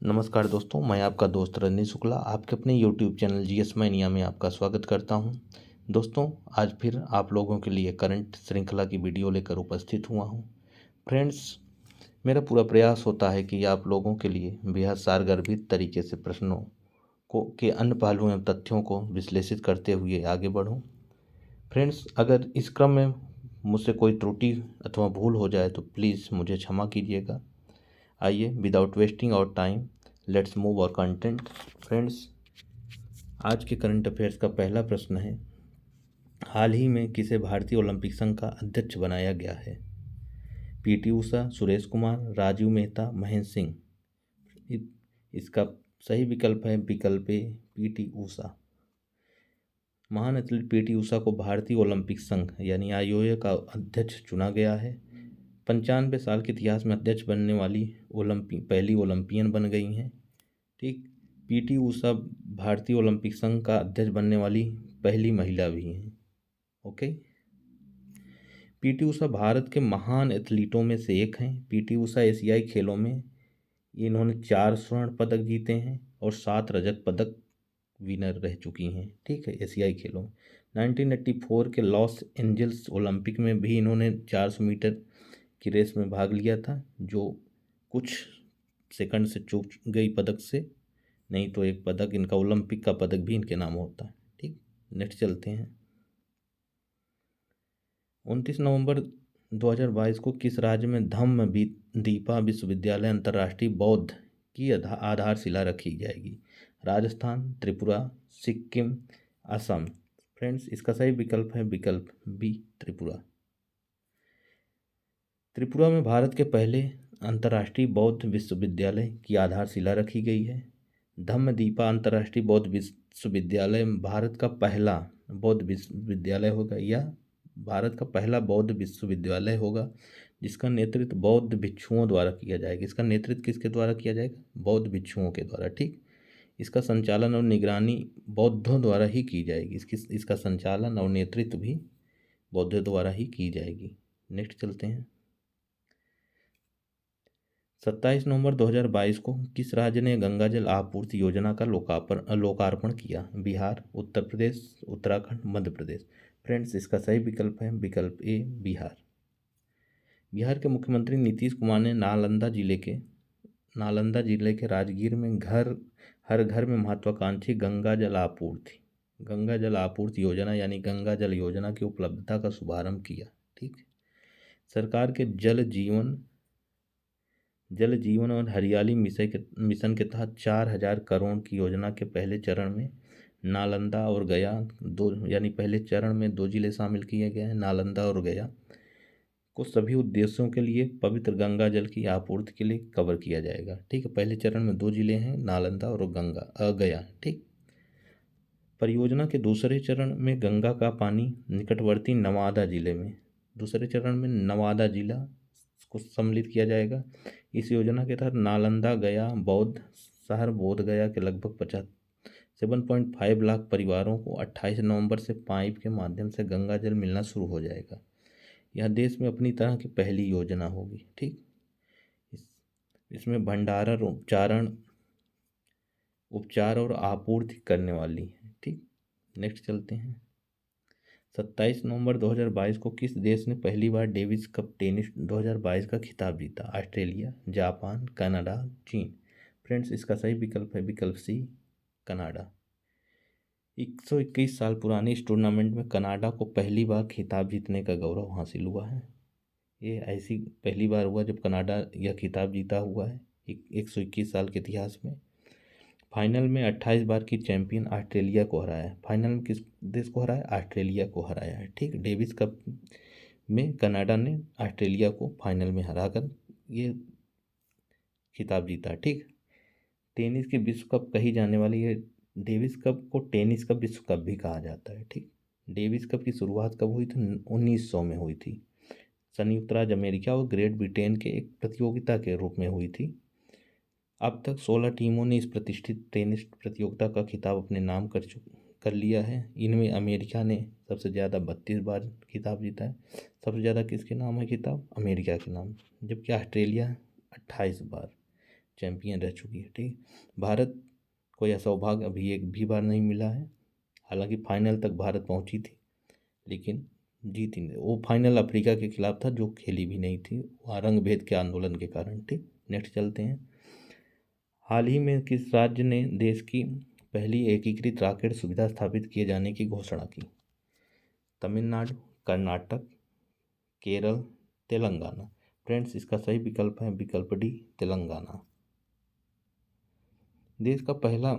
नमस्कार दोस्तों, मैं आपका दोस्त रजनी शुक्ला आपके अपने YouTube चैनल जीएस मैनिया में आपका स्वागत करता हूं। दोस्तों, आज फिर आप लोगों के लिए करंट श्रृंखला की वीडियो लेकर उपस्थित हुआ हूं। फ्रेंड्स, मेरा पूरा प्रयास होता है कि आप लोगों के लिए बेहद सारगर्भित तरीके से प्रश्नों को के अन्य पहलुओं एवं तथ्यों को विश्लेषित करते हुए आगे बढ़ूं। फ्रेंड्स, अगर इस क्रम में मुझसे कोई त्रुटि अथवा भूल हो जाए तो प्लीज़ मुझे क्षमा कीजिएगा। आइए, without wasting our time let's move और कंटेंट। फ्रेंड्स, आज के करंट अफेयर्स का पहला प्रश्न है, हाल ही में किसे भारतीय ओलंपिक संघ का अध्यक्ष बनाया गया है? पीटी उषा, सुरेश कुमार, राजीव मेहता, महेंद्र सिंह। इसका सही विकल्प है विकल्प ए, पीटी उषा। महान एथलीट पीटी उषा को भारतीय ओलंपिक संघ यानी आईओए का अध्यक्ष चुना गया है। 95 साल के इतिहास में अध्यक्ष बनने वाली पहली ओलंपियन बन गई हैं। ठीक, पीटी उषा भारतीय ओलंपिक संघ का अध्यक्ष बनने वाली पहली महिला भी हैं। ओके, पीटी उषा भारत के महान एथलीटों में से एक हैं। पीटी उषा एशियाई खेलों में इन्होंने 4 स्वर्ण पदक जीते हैं और 7 रजत पदक विनर रह चुकी हैं। ठीक है, एशियाई खेलों में 1984 के लॉस एंजल्स ओलंपिक में भी इन्होंने 400 मीटर की रेस में भाग लिया था, जो कुछ सेकंड से चूक गई पदक से, नहीं तो एक पदक इनका ओलंपिक का पदक भी इनके नाम होता है। ठीक, नेक्स्ट चलते हैं। 29 नवंबर 2022 को किस राज्य में धम्म दीपा विश्वविद्यालय अंतर्राष्ट्रीय बौद्ध की आधारशिला रखी जाएगी? राजस्थान, त्रिपुरा, सिक्किम, असम। फ्रेंड्स, इसका सही विकल्प है विकल्प बी, त्रिपुरा। त्रिपुरा में भारत के पहले अंतर्राष्ट्रीय बौद्ध विश्वविद्यालय की आधारशिला रखी गई है। धम्मदीपा अंतर्राष्ट्रीय बौद्ध विश्वविद्यालय भारत का पहला बौद्ध विश्वविद्यालय होगा, या भारत का पहला बौद्ध विश्वविद्यालय होगा जिसका नेतृत्व बौद्ध भिक्षुओं द्वारा किया जाएगा। इसका नेतृत्व किसके द्वारा किया जाएगा? बौद्ध भिक्षुओं के द्वारा। ठीक, इसका संचालन और निगरानी बौद्धों द्वारा ही की जाएगी। इसका संचालन और नेतृत्व भी बौद्धों द्वारा ही की जाएगी। नेक्स्ट चलते हैं। 27 नवंबर 2022 को किस राज्य ने गंगा जल आपूर्ति योजना का लोकार्पण किया? बिहार, उत्तर प्रदेश, उत्तराखंड, मध्य प्रदेश। फ्रेंड्स, इसका सही विकल्प है विकल्प ए, बिहार। बिहार के मुख्यमंत्री नीतीश कुमार ने नालंदा जिले के राजगीर में हर घर में महत्वाकांक्षी गंगा जल आपूर्ति योजना यानी गंगा जल योजना की उपलब्धता का शुभारंभ किया। ठीक, सरकार के जल जीवन और हरियाली मिशन के तहत 4000 करोड़ की योजना के पहले चरण में नालंदा और गया पहले चरण में 2 जिले शामिल किए गए हैं। नालंदा और गया को सभी उद्देश्यों के लिए पवित्र गंगा जल की आपूर्ति के लिए कवर किया जाएगा। ठीक है, पहले चरण में 2 जिले हैं, नालंदा और गया। ठीक, परियोजना के दूसरे चरण में गंगा का पानी निकटवर्ती नवादा जिले में, दूसरे चरण में नवादा जिला को सम्मिलित किया जाएगा। इस योजना के तहत नालंदा गया बोध गया के लगभग 7.5 लाख परिवारों को 28 नवंबर से पाइप के माध्यम से गंगा जल मिलना शुरू हो जाएगा। यह देश में अपनी तरह की पहली योजना होगी। ठीक, इसमें भंडारण, उपचार और आपूर्ति करने वाली है। ठीक, नेक्स्ट चलते हैं। 27 नवंबर 2022 को किस देश ने पहली बार डेविस कप टेनिस 2022 का खिताब जीता? ऑस्ट्रेलिया, जापान, कनाडा, चीन। फ्रेंड्स, इसका सही विकल्प है विकल्प सी, कनाडा। 121 साल पुराने इस टूर्नामेंट में कनाडा को पहली बार खिताब जीतने का गौरव हासिल हुआ है। ये ऐसी पहली बार हुआ जब कनाडा यह खिताब जीता हुआ है 121 साल के इतिहास में। फाइनल में 28 बार की चैंपियन ऑस्ट्रेलिया को हराया है। फाइनल में किस देश को हराया? ऑस्ट्रेलिया को हराया है। ठीक, डेविस कप में कनाडा ने ऑस्ट्रेलिया को फाइनल में हराकर ये खिताब जीता। ठीक, टेनिस की विश्व कप कही जाने वाली ये डेविस कप को टेनिस का विश्व कप भी कहा जाता है। ठीक, डेविस कप की शुरुआत कब हुई थी? 1900 में हुई थी। संयुक्त राज्य अमेरिका और ग्रेट ब्रिटेन के एक प्रतियोगिता के रूप में हुई थी। अब तक 16 टीमों ने इस प्रतिष्ठित टेनिस प्रतियोगिता का खिताब अपने नाम कर लिया है। इनमें अमेरिका ने सबसे ज़्यादा 32 बार खिताब जीता है। सबसे ज़्यादा किसके नाम है खिताब? अमेरिका के नाम। जबकि ऑस्ट्रेलिया 28 बार। चैंपियन रह चुकी है। ठीक, भारत को यह सौभाग्य अभी एक भी बार नहीं मिला है। हालांकि फाइनल तक भारत पहुंची थी लेकिन जीती नहीं। वो फाइनल अफ्रीका के खिलाफ था जो खेली भी नहीं थी, वहाँ रंग भेद के आंदोलन के कारण। ठीक, नेक्स्ट चलते हैं। हाल ही में किस राज्य ने देश की पहली एकीकृत रॉकेट सुविधा स्थापित किए जाने की घोषणा की? तमिलनाडु, कर्नाटक, केरल, तेलंगाना। फ्रेंड्स, इसका सही विकल्प है विकल्प डी, तेलंगाना। देश का पहला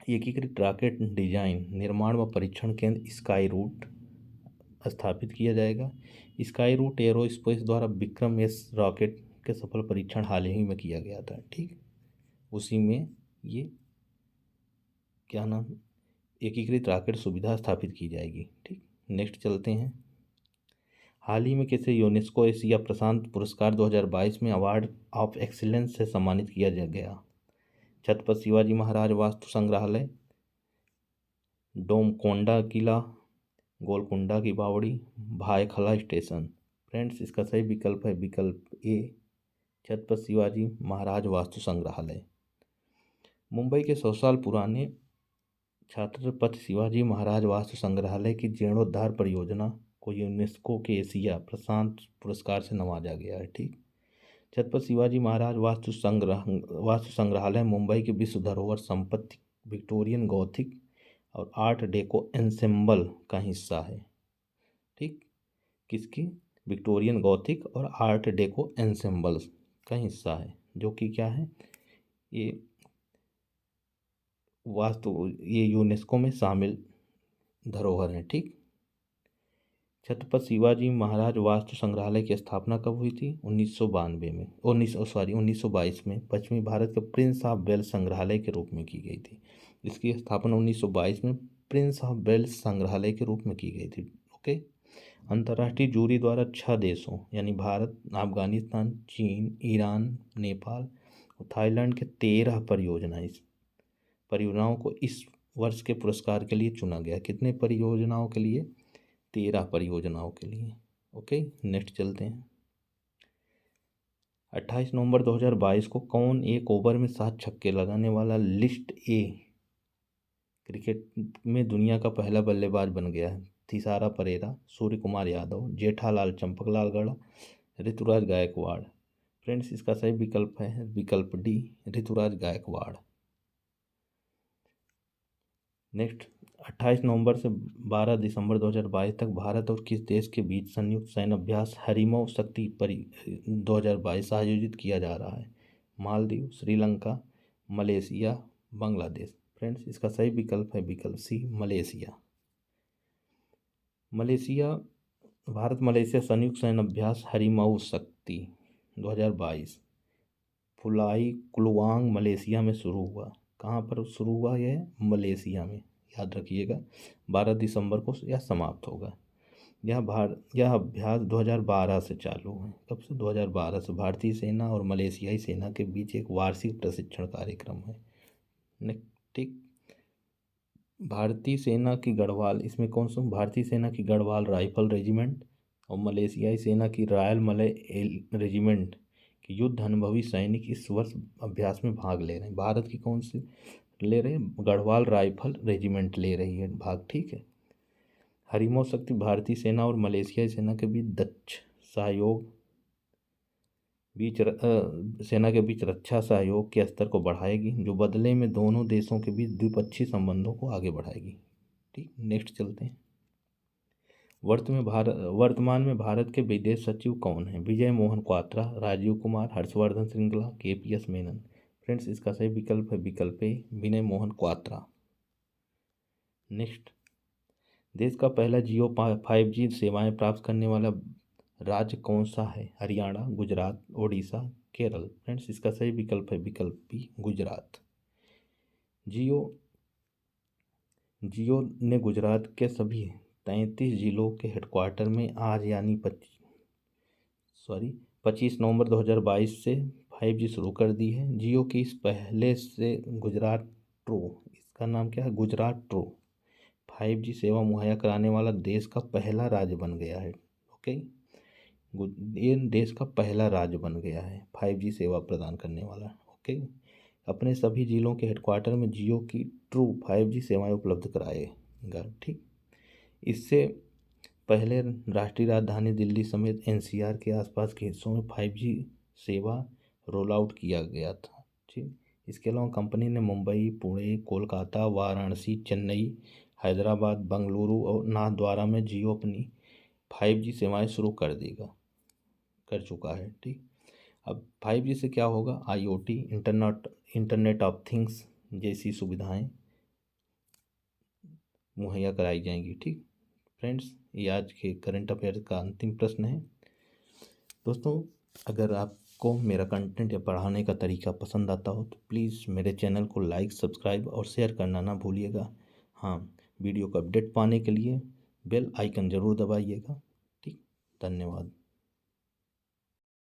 एकीकृत रॉकेट डिजाइन, निर्माण व परीक्षण केंद्र स्काई रूट स्थापित किया जाएगा। स्काई रूट एरोस्पेस द्वारा विक्रम एस रॉकेट के सफल परीक्षण हाल ही में किया गया था। ठीक, उसी में ये क्या नाम, एकीकृत रॉकेट सुविधा स्थापित की जाएगी। ठीक, नेक्स्ट चलते हैं। हाल ही में किसे यूनेस्को एशिया प्रशांत पुरस्कार 2022 में अवार्ड ऑफ एक्सीलेंस से सम्मानित किया गया? छत्रपति शिवाजी महाराज वास्तु संग्रहालय, डोमकोंडा किला, गोलकुंडा की बावड़ी, भायखला स्टेशन। फ्रेंड्स, इसका सही विकल्प है विकल्प ए, छत्रपति शिवाजी महाराज वास्तु संग्रहालय। मुंबई के 100 साल पुराने छत्रपति शिवाजी महाराज वास्तु संग्रहालय की जीर्णोद्धार परियोजना को यूनेस्को के एशिया प्रशांत पुरस्कार से नवाजा गया है। ठीक, छत्रपति शिवाजी महाराज वास्तु संग्रहालय मुंबई के विश्व धरोहर संपत्ति विक्टोरियन गॉथिक और आर्ट डेको एंसेम्बल का हिस्सा है। ठीक, किसकी? विक्टोरियन गॉथिक और आर्ट डेको एंसेम्बल का हिस्सा है, जो कि क्या है, ये यूनेस्को में शामिल धरोहर है। ठीक, छत्रपति शिवाजी महाराज वास्तु संग्रहालय की स्थापना कब हुई थी? 1992 में 1922 में पश्चिमी भारत के प्रिंस ऑफ वेल्स संग्रहालय के रूप में की गई थी। इसकी स्थापना 1922 में प्रिंस ऑफ वेल्स संग्रहालय के रूप में की गई थी। ओके, अंतर्राष्ट्रीय जूरी द्वारा 6 देशों यानी भारत, अफगानिस्तान, चीन, ईरान, नेपाल और थाईलैंड के 13 परियोजनाओं को इस वर्ष के पुरस्कार के लिए चुना गया। कितने परियोजनाओं के लिए? 13 परियोजनाओं के लिए। ओके, नेक्स्ट चलते हैं। 28 नवंबर 2022 को कौन एक ओवर में 7 छक्के लगाने वाला लिस्ट ए क्रिकेट में दुनिया का पहला बल्लेबाज बन गया है? थिसारा परेरा, सूर्य कुमार यादव, जेठालाल चंपकलाल गढ़, ऋतुराज गायकवाड़। फ्रेंड्स, इसका सही विकल्प है विकल्प डी, ऋतुराज गायकवाड़। नेक्स्ट, 28 नवंबर से 12 दिसंबर 2022 तक भारत और किस देश के बीच संयुक्त सैन्य अभ्यास हरिमो शक्ति 2022 आयोजित किया जा रहा है? मालदीव, श्रीलंका, मलेशिया, बांग्लादेश। फ्रेंड्स, इसका सही विकल्प है विकल्प सी, मलेशिया। भारत मलेशिया संयुक्त सैन्य अभ्यास हरिमऊ शक्ति 2022 फुलाई कुलवांग मलेशिया में शुरू हुआ। कहाँ पर शुरू हुआ? यह मलेशिया में, याद रखिएगा। 12 दिसंबर को यह समाप्त होगा। यह अभ्यास 2012 से चालू है। कब से? 2012 से। भारतीय सेना और मलेशियाई सेना के बीच एक वार्षिक प्रशिक्षण कार्यक्रम है। ठीक, भारतीय सेना की गढ़वाल, इसमें कौन सा? भारतीय सेना की गढ़वाल राइफल रेजिमेंट और मलेशियाई सेना की रॉयल मलय रेजिमेंट के युद्ध अनुभवी सैनिक इस वर्ष अभ्यास में भाग ले रहे हैं। भारत की कौन सी ले रहे हैं? गढ़वाल राइफल रेजिमेंट ले रही है भाग। ठीक है। हरिमो शक्ति भारतीय सेना और मलेशियाई सेना के सेना के बीच रक्षा सहयोग के स्तर को बढ़ाएगी, जो बदले में दोनों देशों के बीच द्विपक्षीय संबंधों को आगे बढ़ाएगी। ठीक, नेक्स्ट चलते हैं। वर्तमान में भारत के विदेश सचिव कौन है? विजय मोहन क्वात्रा, राजीव कुमार, हर्षवर्धन श्रृंगला, KPS मेनन। फ्रेंड्स, इसका सही विकल्प है विकल्प ए, विनय मोहन क्वात्रा। नेक्स्ट, देश का पहला जियो 5G सेवाएं प्राप्त करने वाला राज्य कौन सा है? हरियाणा, गुजरात, ओडिशा, केरल। फ्रेंड्स, इसका सही विकल्प है विकल्प बी, गुजरात। जियो ने गुजरात के सभी 33 जिलों के हेडक्वार्टर में आज यानी 25 नवंबर 2022 से 5G शुरू कर दी है। जियो की इस पहले से गुजरात ट्रो, इसका नाम क्या है? गुजरात ट्रो 5G सेवा मुहैया कराने वाला देश का पहला राज्य बन गया है। ओके, ये देश का पहला राज्य बन गया है 5G सेवा प्रदान करने वाला। कि अपने सभी जिलों के हेडक्वार्टर में जियो की ट्रू 5G सेवाएं उपलब्ध कराएगा। ठीक, इससे पहले राष्ट्रीय राजधानी दिल्ली समेत एनसीआर के आसपास के हिस्सों में 5G सेवा रोल आउट किया गया था। ठीक, इसके अलावा कंपनी ने मुंबई, पुणे, कोलकाता, वाराणसी, चेन्नई, हैदराबाद, बेंगलुरु और नाथद्वारा में जियो अपनी 5G सेवाएं शुरू कर चुका है। ठीक, अब 5G से क्या होगा, IoT इंटरनेट ऑफ थिंग्स जैसी सुविधाएं मुहैया कराई जाएंगी। ठीक फ्रेंड्स, ये आज के करंट अफेयर का अंतिम प्रश्न है। दोस्तों, अगर आपको मेरा कंटेंट या पढ़ाने का तरीका पसंद आता हो तो प्लीज़ मेरे चैनल को लाइक, सब्सक्राइब और शेयर करना ना भूलिएगा। हाँ, वीडियो का अपडेट पाने के लिए बेल आइकन ज़रूर दबाइएगा। ठीक, धन्यवाद।